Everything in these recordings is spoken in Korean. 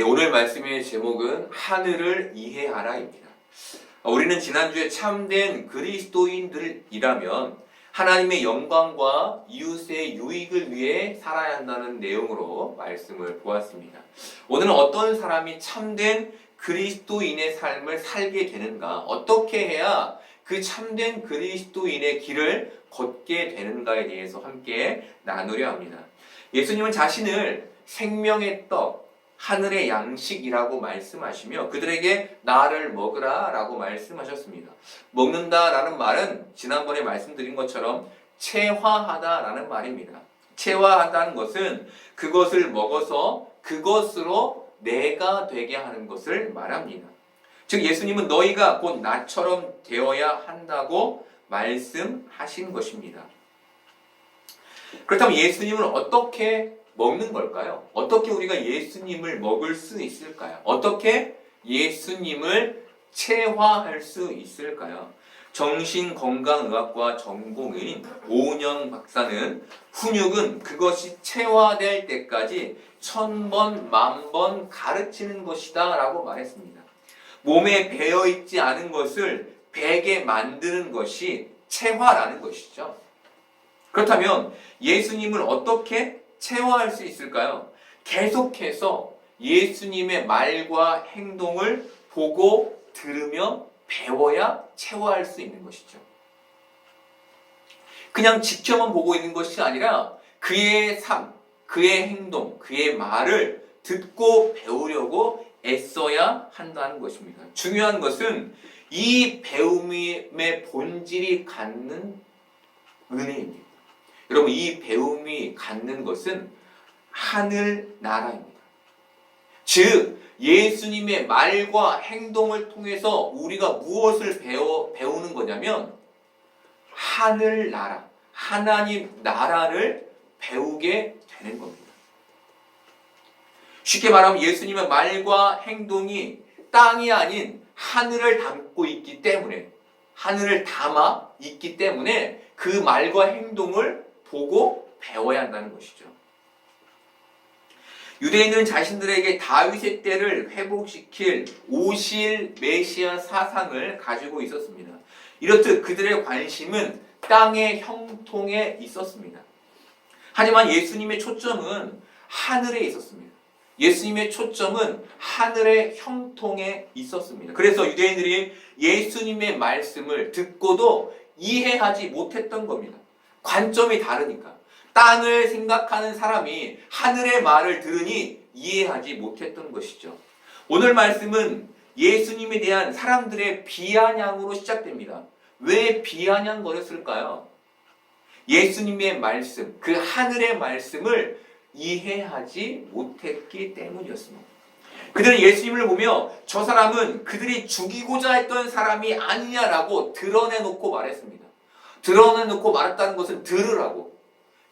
오늘 말씀의 제목은 하늘을 이해하라입니다. 우리는 지난주에 참된 그리스도인들이라면 하나님의 영광과 이웃의 유익을 위해 살아야 한다는 내용으로 말씀을 보았습니다. 오늘은 어떤 사람이 참된 그리스도인의 삶을 살게 되는가, 어떻게 해야 그 참된 그리스도인의 길을 걷게 되는가에 대해서 함께 나누려 합니다. 예수님은 자신을 생명의 떡, 하늘의 양식이라고 말씀하시며 그들에게 나를 먹으라 라고 말씀하셨습니다. 먹는다라는 말은 지난번에 말씀드린 것처럼 체화하다라는 말입니다. 체화하다는 것은 그것을 먹어서 그것으로 내가 되게 하는 것을 말합니다. 즉 예수님은 너희가 곧 나처럼 되어야 한다고 말씀하신 것입니다. 그렇다면 예수님은 어떻게 먹는 걸까요? 어떻게 우리가 예수님을 먹을 수 있을까요? 어떻게 예수님을 체화할 수 있을까요? 정신건강의학과 전공인 오은영 박사는 훈육은 그것이 체화될 때까지 1000번, 10,000번 가르치는 것이다 라고 말했습니다. 몸에 배어있지 않은 것을 배게 만드는 것이 체화라는 것이죠. 그렇다면 예수님을 어떻게 체화할 수 있을까요? 계속해서 예수님의 말과 행동을 보고 들으며 배워야 체화할 수 있는 것이죠. 그냥 지켜만 보고 있는 것이 아니라 그의 삶, 그의 행동, 그의 말을 듣고 배우려고 애써야 한다는 것입니다. 중요한 것은 이 배움의 본질이 갖는 은혜입니다. 여러분, 이 배움이 갖는 것은 하늘 나라입니다. 즉 예수님의 말과 행동을 통해서 우리가 무엇을 배우는 거냐면 하늘 나라, 하나님 나라를 배우게 되는 겁니다. 쉽게 말하면 예수님의 말과 행동이 땅이 아닌 하늘을 담고 있기 때문에, 하늘을 담아 있기 때문에 그 말과 행동을 보고 배워야 한다는 것이죠. 유대인들은 자신들에게 다윗의 때를 회복시킬 오실 메시아 사상을 가지고 있었습니다. 이렇듯 그들의 관심은 땅의 형통에 있었습니다. 하지만 예수님의 초점은 하늘에 있었습니다. 예수님의 초점은 하늘의 형통에 있었습니다. 그래서 유대인들이 예수님의 말씀을 듣고도 이해하지 못했던 겁니다. 관점이 다르니까. 땅을 생각하는 사람이 하늘의 말을 들으니 이해하지 못했던 것이죠. 오늘 말씀은 예수님에 대한 사람들의 비아냥으로 시작됩니다. 왜 비아냥거렸을까요? 예수님의 말씀, 그 하늘의 말씀을 이해하지 못했기 때문이었습니다. 그들은 예수님을 보며 저 사람은 그들이 죽이고자 했던 사람이 아니냐라고 드러내놓고 말했습니다. 드러내놓고 말했다는 것은 들으라고,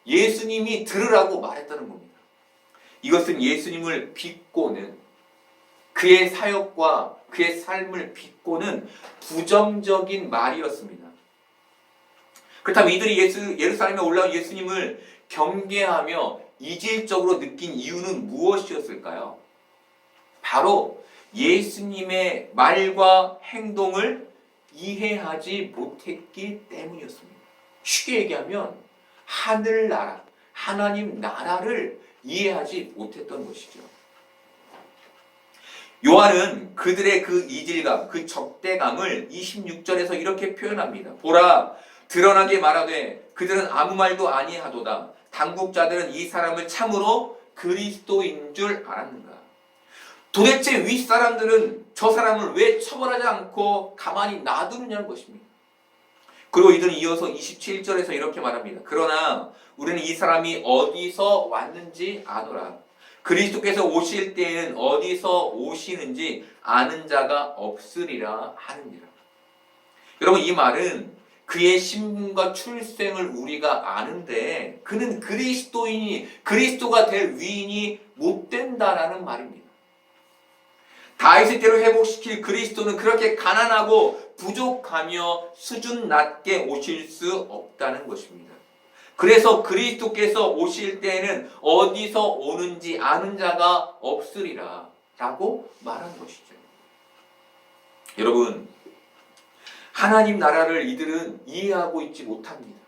예수님이 들으라고 말했다는 겁니다. 이것은 예수님을 비꼬는, 그의 사역과 그의 삶을 비꼬는 부정적인 말이었습니다. 그렇다면 이들이 예루살렘에 올라온 예수님을 경계하며 이질적으로 느낀 이유는 무엇이었을까요? 바로 예수님의 말과 행동을 이해하지 못했기 때문이었습니다. 쉽게 얘기하면 하늘나라, 하나님 나라를 이해하지 못했던 것이죠. 요한은 그들의 그 이질감, 그 적대감을 26절에서 이렇게 표현합니다. 보라, 드러나게 말하되 그들은 아무 말도 아니하도다. 당국자들은 이 사람을 참으로 그리스도인 줄 알았는가. 도대체 윗사람들은 저 사람을 왜 처벌하지 않고 가만히 놔두느냐는 것입니다. 그리고 이들은 이어서 27절에서 이렇게 말합니다. 그러나 우리는 이 사람이 어디서 왔는지 아노라. 그리스도께서 오실 때에는 어디서 오시는지 아는 자가 없으리라 하느니라. 여러분, 이 말은 그의 신분과 출생을 우리가 아는데 그는 그리스도가 될 위인이 못 된다라는 말입니다. 다윗의 때를 회복시킬 그리스도는 그렇게 가난하고 부족하며 수준 낮게 오실 수 없다는 것입니다. 그래서 그리스도께서 오실 때에는 어디서 오는지 아는 자가 없으리라. 라고 말한 것이죠. 여러분, 하나님 나라를 이들은 이해하고 있지 못합니다.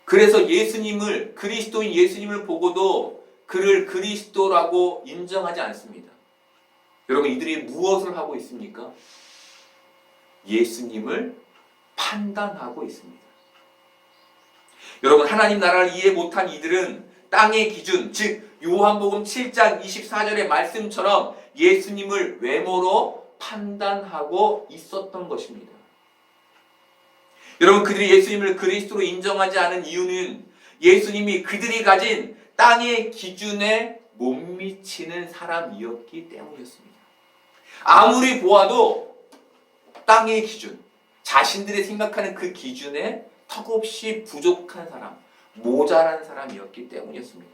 그래서 예수님을, 그리스도인 예수님을 보고도 그를 그리스도라고 인정하지 않습니다. 여러분, 이들이 무엇을 하고 있습니까? 예수님을 판단하고 있습니다. 여러분, 하나님 나라를 이해 못한 이들은 땅의 기준, 즉 요한복음 7장 24절의 말씀처럼 예수님을 외모로 판단하고 있었던 것입니다. 여러분, 그들이 예수님을 그리스도로 인정하지 않은 이유는 예수님이 그들이 가진 땅의 기준에 못 미치는 사람이었기 때문이었습니다. 아무리 보아도 땅의 기준, 자신들이 생각하는 그 기준에 턱없이 부족한 사람, 모자란 사람이었기 때문이었습니다.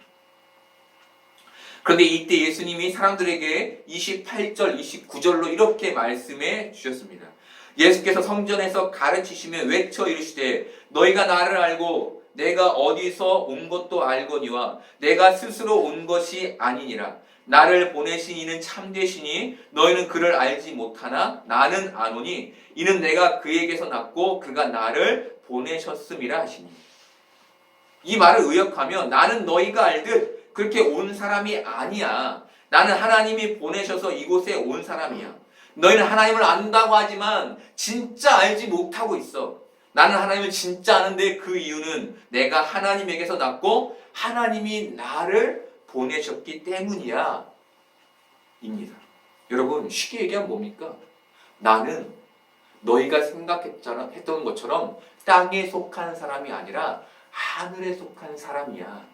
그런데 이때 예수님이 사람들에게 28절, 29절로 이렇게 말씀해 주셨습니다. 예수께서 성전에서 가르치시며 외쳐 이르시되 너희가 나를 알고 내가 어디서 온 것도 알거니와 내가 스스로 온 것이 아니니라. 나를 보내신 이는 참되시니 너희는 그를 알지 못하나 나는 아노니 이는 내가 그에게서 났고 그가 나를 보내셨음이라 하시니. 이 말을 의역하면 나는 너희가 알듯 그렇게 온 사람이 아니야. 나는 하나님이 보내셔서 이곳에 온 사람이야. 너희는 하나님을 안다고 하지만 진짜 알지 못하고 있어. 나는 하나님을 진짜 아는데 그 이유는 내가 하나님에게서 났고 하나님이 나를 보내셨기 때문이야 입니다. 여러분, 쉽게 얘기하면 뭡니까? 나는 너희가 생각했던 것처럼 땅에 속한 사람이 아니라 하늘에 속한 사람이야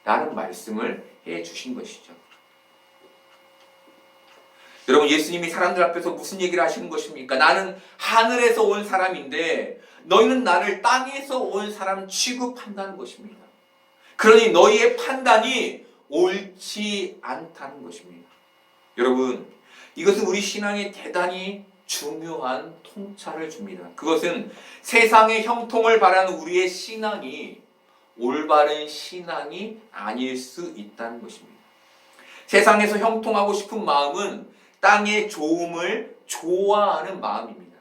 라는 말씀을 해 주신 것이죠. 여러분, 예수님이 사람들 앞에서 무슨 얘기를 하시는 것입니까? 나는 하늘에서 온 사람인데 너희는 나를 땅에서 온 사람 취급한다는 것입니다. 그러니 너희의 판단이 옳지 않다는 것입니다. 여러분, 이것은 우리 신앙에 대단히 중요한 통찰을 줍니다. 그것은 세상의 형통을 바라는 우리의 신앙이 올바른 신앙이 아닐 수 있다는 것입니다. 세상에서 형통하고 싶은 마음은 땅의 좋음을 좋아하는 마음입니다.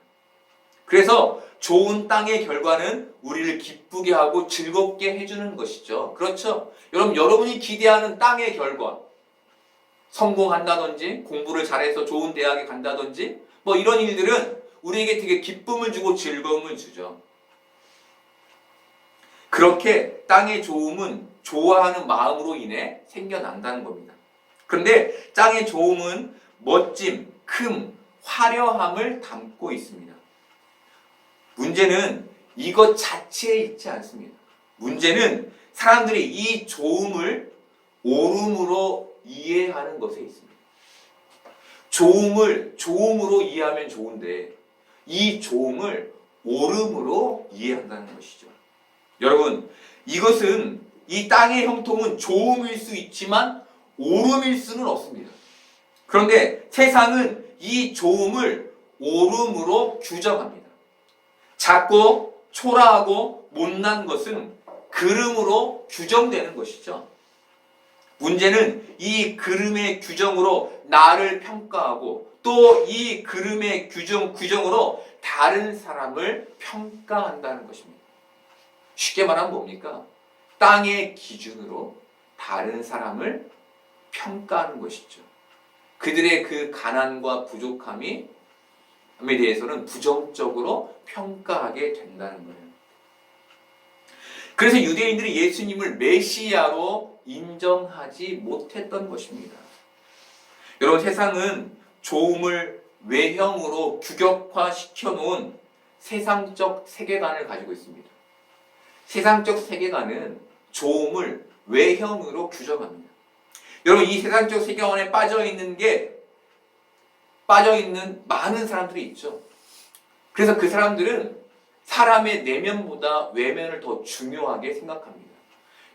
그래서 좋은 땅의 결과는 우리를 기쁘게 하고 즐겁게 해주는 것이죠. 그렇죠? 여러분이 기대하는 땅의 결과, 성공한다든지 공부를 잘해서 좋은 대학에 간다든지 뭐 이런 일들은 우리에게 되게 기쁨을 주고 즐거움을 주죠. 그렇게 땅의 좋음은 좋아하는 마음으로 인해 생겨난다는 겁니다. 그런데 땅의 좋음은 멋짐, 큼, 화려함을 담고 있습니다. 문제는 이것 자체에 있지 않습니다. 문제는 사람들이 이 좋음을 옳음으로 이해하는 것에 있습니다. 좋음을 좋음으로 이해하면 좋은데 이 좋음을 옳음으로 이해한다는 것이죠. 여러분, 이것은 이 땅의 형통은 좋음일 수 있지만 옳음일 수는 없습니다. 그런데 세상은 이 좋음을 옳음으로 규정합니다. 작고 초라하고 못난 것은 그름으로 규정되는 것이죠. 문제는 이 그름의 규정으로 나를 평가하고 또 이 그름의 규정으로 다른 사람을 평가한다는 것입니다. 쉽게 말하면 뭡니까? 땅의 기준으로 다른 사람을 평가하는 것이죠. 그들의 그 가난과 부족함에 대해서는 부정적으로 평가하게 된다는 거예요. 그래서 유대인들이 예수님을 메시아로 인정하지 못했던 것입니다. 여러분, 세상은 좋음을 외형으로 규격화시켜 놓은 세상적 세계관을 가지고 있습니다. 세상적 세계관은 좋음을 외형으로 규정합니다. 여러분, 이 세상적 세계관에 빠져있는 많은 사람들이 있죠. 그래서 그 사람들은 사람의 내면보다 외면을 더 중요하게 생각합니다.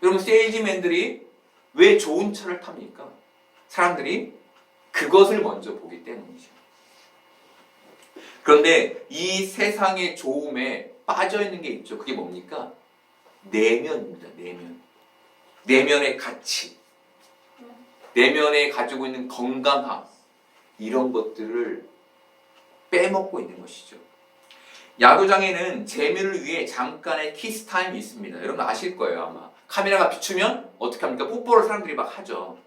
여러분, 세일즈맨들이 왜 좋은 차를 탑니까? 사람들이 그것을 먼저 보기 때문이죠. 그런데 이 세상의 좋음에 빠져있는 게 있죠. 그게 뭡니까? 내면입니다. 내면의 가치. 내면에 가지고 있는 건강함, 이런 것들을 빼먹고 있는 것이죠. 야구장에는 재미를 위해 잠깐의 키스타임이 있습니다. 여러분 아실 거예요, 아마. 카메라가 비추면 어떻게 합니까? 뽀뽀를 사람들이 막 하죠.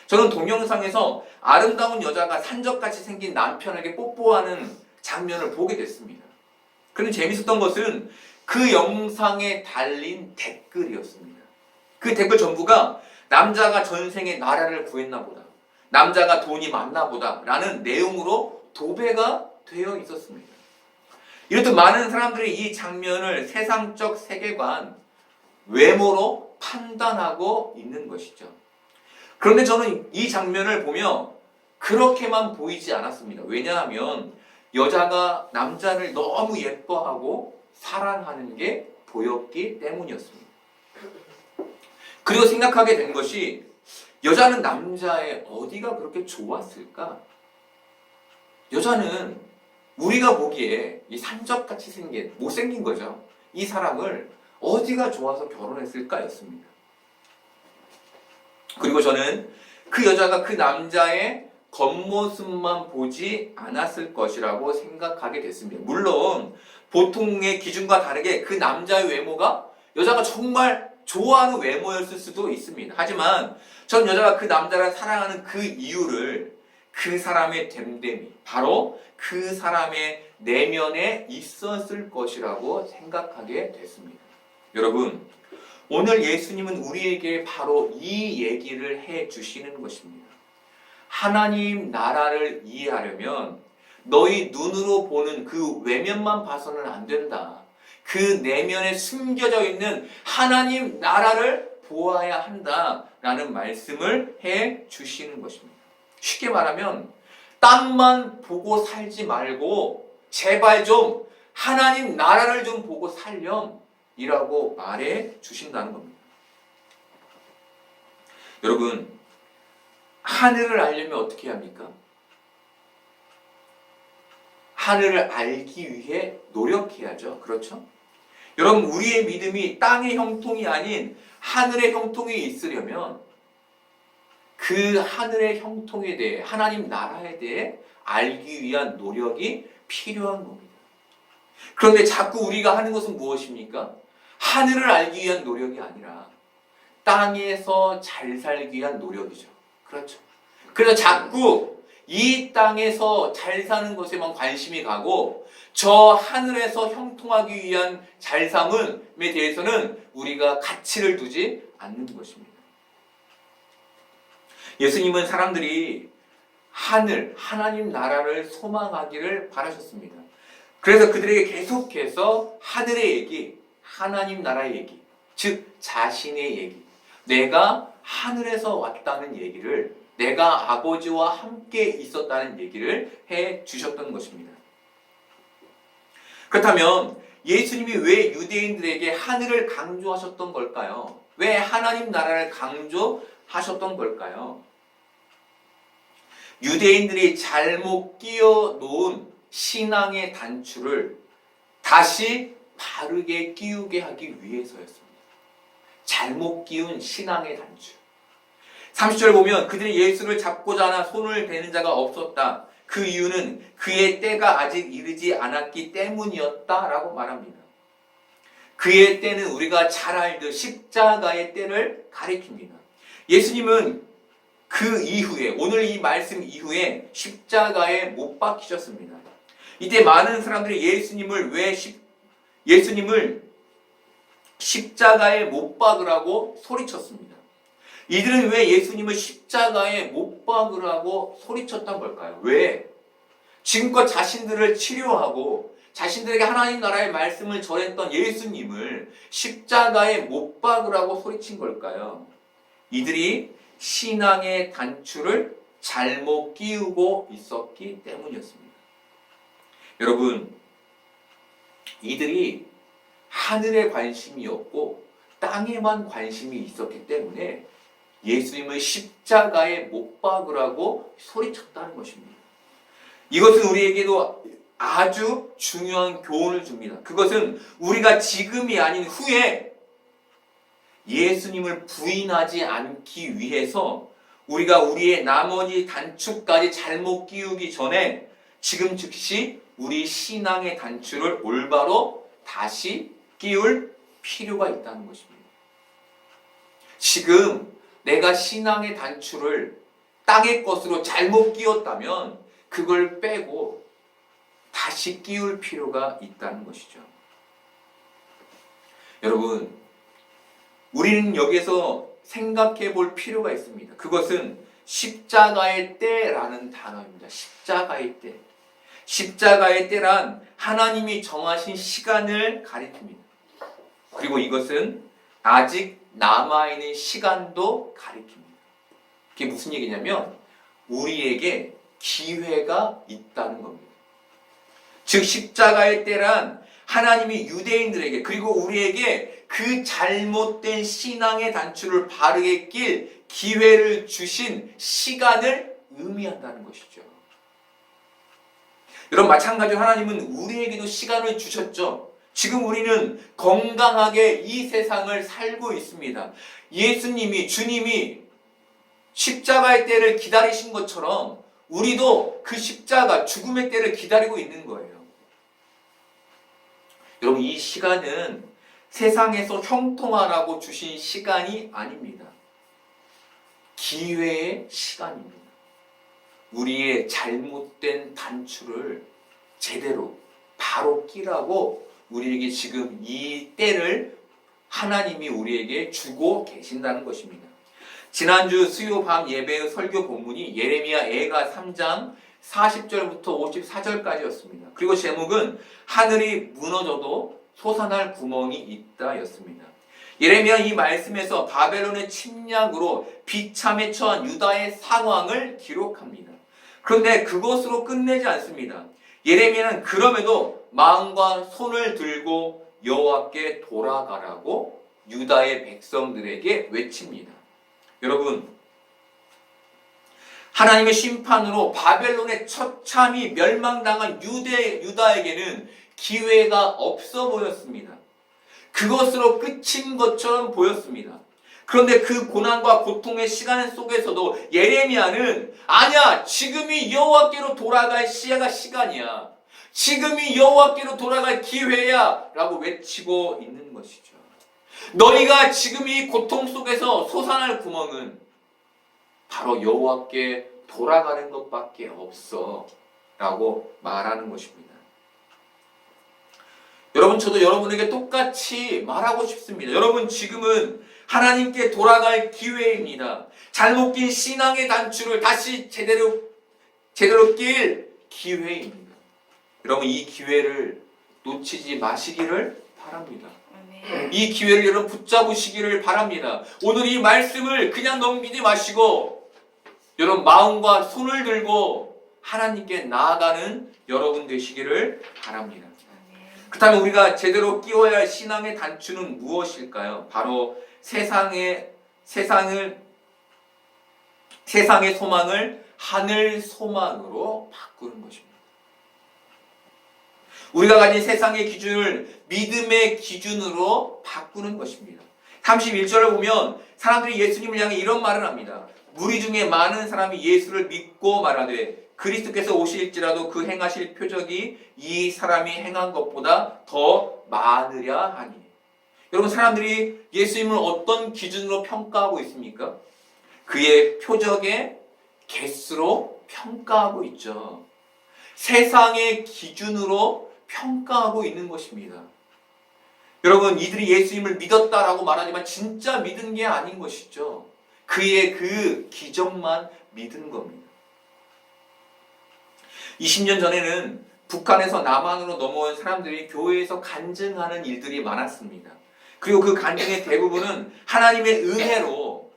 저는 동영상에서 아름다운 여자가 산적같이 생긴 남편에게 뽀뽀하는 장면을 보게 됐습니다. 그런데 재밌었던 것은 그 영상에 달린 댓글이었습니다. 그 댓글 전부가 남자가 전생에 나라를 구했나 보다, 남자가 돈이 많나 보다 라는 내용으로 도배가 되어 있었습니다. 이렇듯 많은 사람들이 이 장면을 세상적 세계관, 외모로 판단하고 있는 것이죠. 그런데 저는 이 장면을 보며 그렇게만 보이지 않았습니다. 왜냐하면 여자가 남자를 너무 예뻐하고 사랑하는 게 보였기 때문이었습니다. 그리고 생각하게 된 것이, 여자는 남자의 어디가 그렇게 좋았을까? 여자는 우리가 보기에 이 산적같이 생긴, 못생긴 거죠. 이 사람을 어디가 좋아서 결혼했을까 였습니다. 그리고 저는 그 여자가 그 남자의 겉모습만 보지 않았을 것이라고 생각하게 됐습니다. 물론 보통의 기준과 다르게 그 남자의 외모가 여자가 정말 좋아하는 외모였을 수도 있습니다. 하지만 전 여자가 그 남자를 사랑하는 그 이유를 그 사람의 됨됨이, 바로 그 사람의 내면에 있었을 것이라고 생각하게 됐습니다. 여러분, 오늘 예수님은 우리에게 바로 이 얘기를 해 주시는 것입니다. 하나님 나라를 이해하려면 너희 눈으로 보는 그 외면만 봐서는 안 된다. 그 내면에 숨겨져 있는 하나님 나라를 보아야 한다라는 말씀을 해 주시는 것입니다. 쉽게 말하면 땅만 보고 살지 말고 제발 좀 하나님 나라를 좀 보고 살렴 이라고 말해 주신다는 겁니다. 여러분, 하늘을 알려면 어떻게 합니까? 하늘을 알기 위해 노력해야죠. 그렇죠? 여러분, 우리의 믿음이 땅의 형통이 아닌 하늘의 형통이 있으려면 그 하늘의 형통에 대해, 하나님 나라에 대해 알기 위한 노력이 필요한 겁니다. 그런데 자꾸 우리가 하는 것은 무엇입니까? 하늘을 알기 위한 노력이 아니라 땅에서 잘 살기 위한 노력이죠. 그렇죠. 그래서 자꾸 이 땅에서 잘 사는 것에만 관심이 가고 저 하늘에서 형통하기 위한 잘 삶에 대해서는 우리가 가치를 두지 않는 것입니다. 예수님은 사람들이 하늘, 하나님 나라를 소망하기를 바라셨습니다. 그래서 그들에게 계속해서 하늘의 얘기, 하나님 나라의 얘기, 즉 자신의 얘기, 내가 하늘에서 왔다는 얘기를, 내가 아버지와 함께 있었다는 얘기를 해 주셨던 것입니다. 그렇다면 예수님이 왜 유대인들에게 하늘을 강조하셨던 걸까요? 왜 하나님 나라를 강조하셨던 걸까요? 유대인들이 잘못 끼워 놓은 신앙의 단추를 다시 바르게 끼우게 하기 위해서였습니다. 잘못 끼운 신앙의 단추. 30절 보면 그들이 예수를 잡고자 하나 손을 대는 자가 없었다. 그 이유는 그의 때가 아직 이르지 않았기 때문이었다라고 말합니다. 그의 때는 우리가 잘 알듯 십자가의 때를 가리킵니다. 예수님은 그 이후에, 오늘 이 말씀 이후에 십자가에 못 박히셨습니다. 이때 많은 사람들이 예수님을 십자가에 못 박으라고 소리쳤습니다. 이들은 왜 예수님을 십자가에 못 박으라고 소리쳤던 걸까요? 왜? 지금껏 자신들을 치료하고 자신들에게 하나님 나라의 말씀을 전했던 예수님을 십자가에 못 박으라고 소리친 걸까요? 이들이 신앙의 단추를 잘못 끼우고 있었기 때문이었습니다. 여러분, 이들이 하늘에 관심이 없고 땅에만 관심이 있었기 때문에 예수님을 십자가에 못 박으라고 소리쳤다는 것입니다. 이것은 우리에게도 아주 중요한 교훈을 줍니다. 그것은 우리가 지금이 아닌 후에 예수님을 부인하지 않기 위해서 우리가 우리의 나머지 단추까지 잘못 끼우기 전에 지금 즉시 우리 신앙의 단추를 올바로 다시 끼울 필요가 있다는 것입니다. 지금 내가 신앙의 단추를 땅의 것으로 잘못 끼웠다면 그걸 빼고 다시 끼울 필요가 있다는 것이죠. 여러분, 우리는 여기에서 생각해 볼 필요가 있습니다. 그것은 십자가의 때라는 단어입니다. 십자가의 때. 십자가의 때란 하나님이 정하신 시간을 가리킵니다. 그리고 이것은 아직 남아있는 시간도 가리킵니다. 그게 무슨 얘기냐면 우리에게 기회가 있다는 겁니다. 즉 십자가의 때란 하나님이 유대인들에게 그리고 우리에게 그 잘못된 신앙의 단추를 바르게 낄 기회를 주신 시간을 의미한다는 것이죠. 여러분, 마찬가지로 하나님은 우리에게도 시간을 주셨죠. 지금 우리는 건강하게 이 세상을 살고 있습니다. 예수님이, 주님이 십자가의 때를 기다리신 것처럼 우리도 그 십자가, 죽음의 때를 기다리고 있는 거예요. 여러분, 이 시간은 세상에서 형통하라고 주신 시간이 아닙니다. 기회의 시간입니다. 우리의 잘못된 단추를 제대로 바로 끼라고 우리에게 지금 이 때를 하나님이 우리에게 주고 계신다는 것입니다. 지난주 수요 밤 예배의 설교 본문이 예레미야 애가 3장 40절부터 54절까지였습니다. 그리고 제목은 하늘이 무너져도 솟아날 구멍이 있다 였습니다. 예레미야 이 말씀에서 바벨론의 침략으로 비참에 처한 유다의 상황을 기록합니다. 그런데 그것으로 끝내지 않습니다. 예레미야는 그럼에도 마음과 손을 들고 여호와께 돌아가라고 유다의 백성들에게 외칩니다. 여러분, 하나님의 심판으로 바벨론의 처참히 멸망당한 유다에게는 기회가 없어 보였습니다. 그것으로 끝인 것처럼 보였습니다. 그런데 그 고난과 고통의 시간 속에서도 예레미야는 아니야, 지금이 여호와께로 돌아갈 시간이야. 지금이 여호와께로 돌아갈 기회야 라고 외치고 있는 것이죠. 너희가 지금 이 고통 속에서 솟아날 구멍은 바로 여호와께 돌아가는 것밖에 없어 라고 말하는 것입니다. 여러분, 저도 여러분에게 똑같이 말하고 싶습니다. 여러분, 지금은 하나님께 돌아갈 기회입니다. 잘못 낀 신앙의 단추를 다시 제대로 낄 기회입니다. 여러분, 이 기회를 놓치지 마시기를 바랍니다. 이 기회를 여러분 붙잡으시기를 바랍니다. 오늘 이 말씀을 그냥 넘기지 마시고 여러분 마음과 손을 들고 하나님께 나아가는 여러분 되시기를 바랍니다. 그렇다면 우리가 제대로 끼워야 할 신앙의 단추는 무엇일까요? 바로 세상의 소망을 하늘 소망으로 바꾸는 것입니다. 우리가 가진 세상의 기준을 믿음의 기준으로 바꾸는 것입니다. 31절을 보면 사람들이 예수님을 향해 이런 말을 합니다. 무리 중에 많은 사람이 예수를 믿고 말하되 그리스도께서 오실지라도 그 행하실 표적이 이 사람이 행한 것보다 더 많으랴 하니. 여러분, 사람들이 예수님을 어떤 기준으로 평가하고 있습니까? 그의 표적의 개수로 평가하고 있죠. 세상의 기준으로 평가하고 있는 것입니다. 여러분, 이들이 예수님을 믿었다라고 말하지만 진짜 믿은 게 아닌 것이죠. 그의 그 기적만 믿은 겁니다. 20년 전에는 북한에서 남한으로 넘어온 사람들이 교회에서 간증하는 일들이 많았습니다. 그리고 그 간증의 대부분은 하나님의 은혜로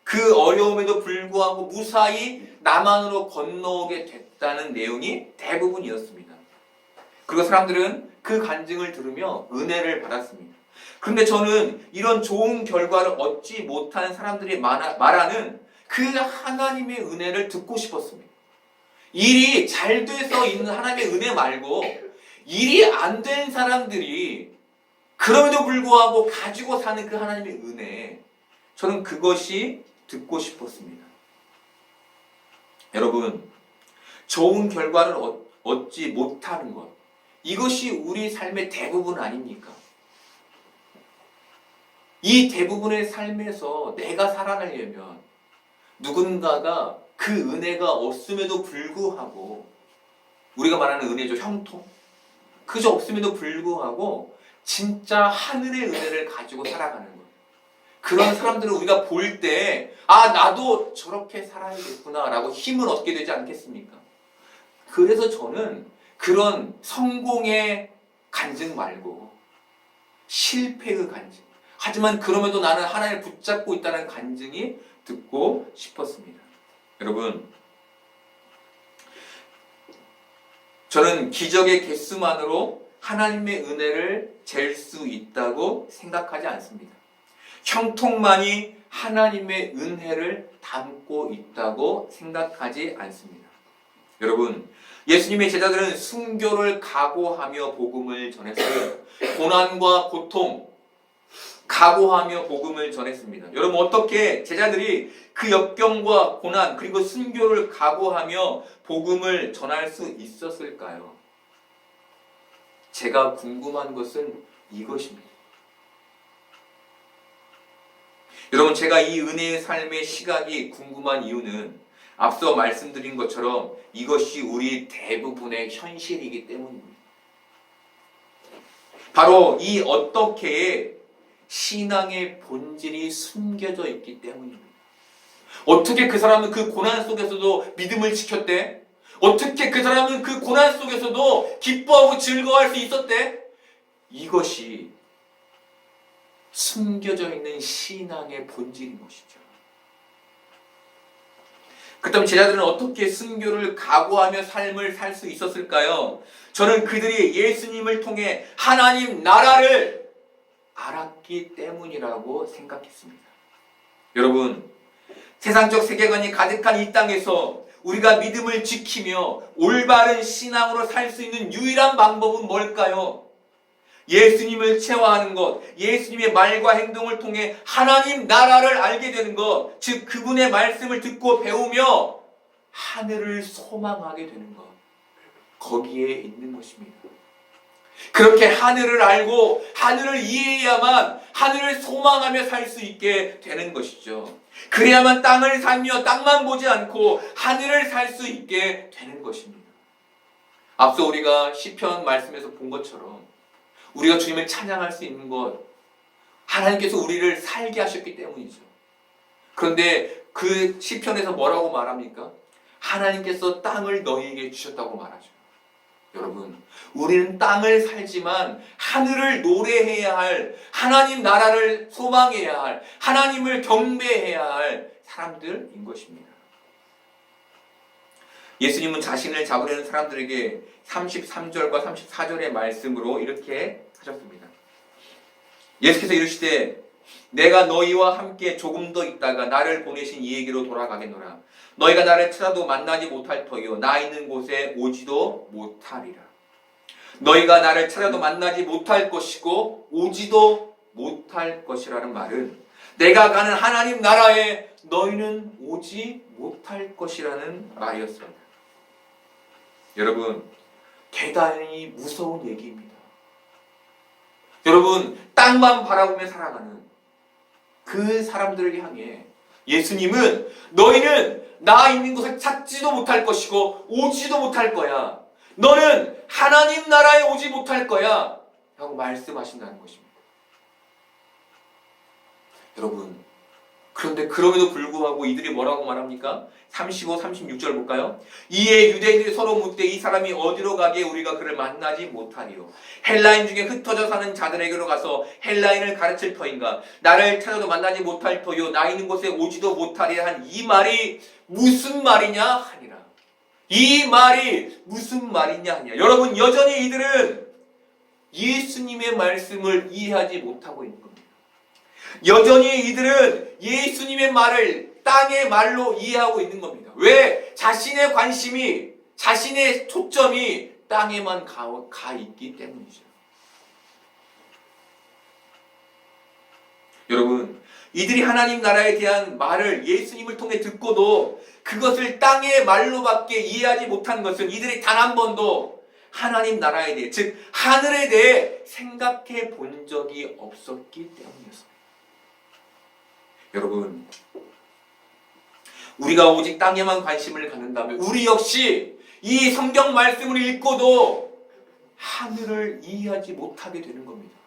그 어려움에도 불구하고 무사히 남한으로 건너오게 됐다는 내용이 대부분이었습니다. 그리고 사람들은 그 간증을 들으며 은혜를 받았습니다. 그런데 저는 이런 좋은 결과를 얻지 못한 사람들이 말하는 그 하나님의 은혜를 듣고 싶었습니다. 일이 잘 돼서 있는 하나님의 은혜 말고 일이 안 된 사람들이 그럼에도 불구하고 가지고 사는 그 하나님의 은혜, 저는 그것이 듣고 싶었습니다. 여러분, 좋은 결과를 얻지 못하는 것, 이것이 우리 삶의 대부분 아닙니까? 이 대부분의 삶에서 내가 살아나려면 누군가가 그 은혜가 없음에도 불구하고, 우리가 말하는 은혜죠, 형통. 그저 없음에도 불구하고 진짜 하늘의 은혜를 가지고 살아가는 거예요. 그런 사람들을 우리가 볼 때, 아, 나도 저렇게 살아야겠구나 라고 힘을 얻게 되지 않겠습니까? 그래서 저는 그런 성공의 간증 말고 실패의 간증, 하지만 그럼에도 나는 하나님을 붙잡고 있다는 간증이 듣고 싶었습니다. 여러분, 저는 기적의 개수만으로 하나님의 은혜를 잴 수 있다고 생각하지 않습니다. 형통만이 하나님의 은혜를 담고 있다고 생각하지 않습니다. 여러분, 예수님의 제자들은 순교를 각오하며 복음을 전했어요. 고난과 고통, 각오하며 복음을 전했습니다. 여러분, 어떻게 제자들이 그 역경과 고난 그리고 순교를 각오하며 복음을 전할 수 있었을까요? 제가 궁금한 것은 이것입니다. 여러분, 제가 이 은혜의 삶의 시각이 궁금한 이유는 앞서 말씀드린 것처럼 이것이 우리 대부분의 현실이기 때문입니다. 바로 이 어떻게의 신앙의 본질이 숨겨져 있기 때문입니다. 어떻게 그 사람은 그 고난 속에서도 믿음을 지켰대? 어떻게 그 사람은 그 고난 속에서도 기뻐하고 즐거워할 수 있었대? 이것이 숨겨져 있는 신앙의 본질인 것이죠. 그렇다면 제자들은 어떻게 순교를 각오하며 삶을 살 수 있었을까요? 저는 그들이 예수님을 통해 하나님 나라를 알았기 때문이라고 생각했습니다. 여러분, 세상적 세계관이 가득한 이 땅에서 우리가 믿음을 지키며 올바른 신앙으로 살 수 있는 유일한 방법은 뭘까요? 예수님을 체화하는 것, 예수님의 말과 행동을 통해 하나님 나라를 알게 되는 것, 즉 그분의 말씀을 듣고 배우며 하늘을 소망하게 되는 것, 거기에 있는 것입니다. 그렇게 하늘을 알고 하늘을 이해해야만 하늘을 소망하며 살 수 있게 되는 것이죠. 그래야만 땅을 살며 땅만 보지 않고 하늘을 살 수 있게 되는 것입니다. 앞서 우리가 시편 말씀에서 본 것처럼 우리가 주님을 찬양할 수 있는 것, 하나님께서 우리를 살게 하셨기 때문이죠. 그런데 그 시편에서 뭐라고 말합니까? 하나님께서 땅을 너희에게 주셨다고 말하죠. 여러분, 우리는 땅을 살지만 하늘을 노래해야 할, 하나님 나라를 소망해야 할, 하나님을 경배해야 할 사람들인 것입니다. 예수님은 자신을 잡으려는 사람들에게 33절과 34절의 말씀으로 이렇게 하셨습니다. 예수께서 이르시되 내가 너희와 함께 조금 더 있다가 나를 보내신 이에게로 돌아가겠노라. 너희가 나를 찾아도 만나지 못할 터이요 나 있는 곳에 오지도 못하리라. 너희가 나를 찾아도 만나지 못할 것이고 오지도 못할 것이라는 말은 내가 가는 하나님 나라에 너희는 오지 못할 것이라는 말이었습니다. 여러분, 대단히 무서운 얘기입니다. 여러분, 땅만 바라보며 살아가는 그 사람들을 향해 예수님은 너희는 나 있는 곳을 찾지도 못할 것이고 오지도 못할 거야. 너는 하나님 나라에 오지 못할 거야. 라고 말씀하신다는 것입니다. 여러분, 그런데 그럼에도 불구하고 이들이 뭐라고 말합니까? 35, 36절 볼까요? 이에 유대인들이 서로 묻되 이 사람이 어디로 가기에 우리가 그를 만나지 못하리요? 헬라인 중에 흩어져 사는 자들에게로 가서 헬라인을 가르칠 터인가? 나를 찾아도 만나지 못할 터요 나 있는 곳에 오지도 못하리라 한 이 말이 무슨 말이냐 하니라. 이 말이 무슨 말이냐 하니라. 여러분, 여전히 이들은 예수님의 말씀을 이해하지 못하고 있는 겁니다. 여전히 이들은 예수님의 말을 땅의 말로 이해하고 있는 겁니다. 왜? 자신의 관심이, 자신의 초점이 땅에만 가 있기 때문이죠. 여러분, 이들이 하나님 나라에 대한 말을 예수님을 통해 듣고도 그것을 땅의 말로밖에 이해하지 못한 것은 이들이 단 한 번도 하나님 나라에 대해, 즉 하늘에 대해 생각해 본 적이 없었기 때문이었습니다. 여러분, 우리가 오직 땅에만 관심을 갖는다면 우리 역시 이 성경 말씀을 읽고도 하늘을 이해하지 못하게 되는 겁니다.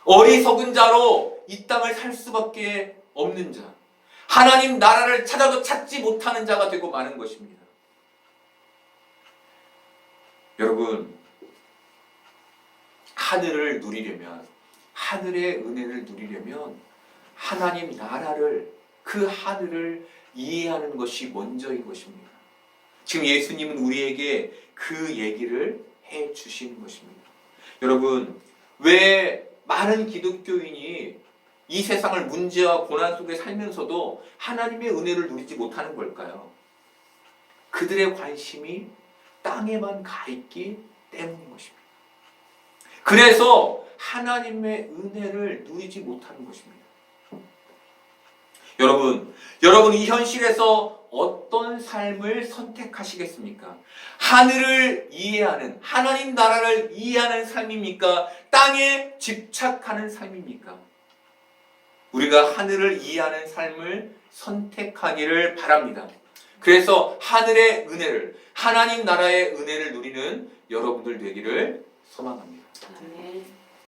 어리석은 자로 이 땅을 살 수밖에 없는 자, 하나님 나라를 찾아도 찾지 못하는 자가 되고 마는 것입니다. 여러분, 하늘을 누리려면, 하늘의 은혜를 누리려면 하나님 나라를, 그 하늘을 이해하는 것이 먼저인 것입니다. 지금 예수님은 우리에게 그 얘기를 해 주시는 것입니다. 여러분, 왜 많은 기독교인이 이 세상을 문제와 고난 속에 살면서도 하나님의 은혜를 누리지 못하는 걸까요? 그들의 관심이 땅에만 가 있기 때문인 것입니다. 그래서 하나님의 은혜를 누리지 못하는 것입니다. 여러분 이 현실에서 어떤 삶을 선택하시겠습니까? 하늘을 이해하는, 하나님 나라를 이해하는 삶입니까? 땅에 집착하는 삶입니까? 우리가 하늘을 이해하는 삶을 선택하기를 바랍니다. 그래서 하늘의 은혜를, 하나님 나라의 은혜를 누리는 여러분들 되기를 소망합니다. 아멘.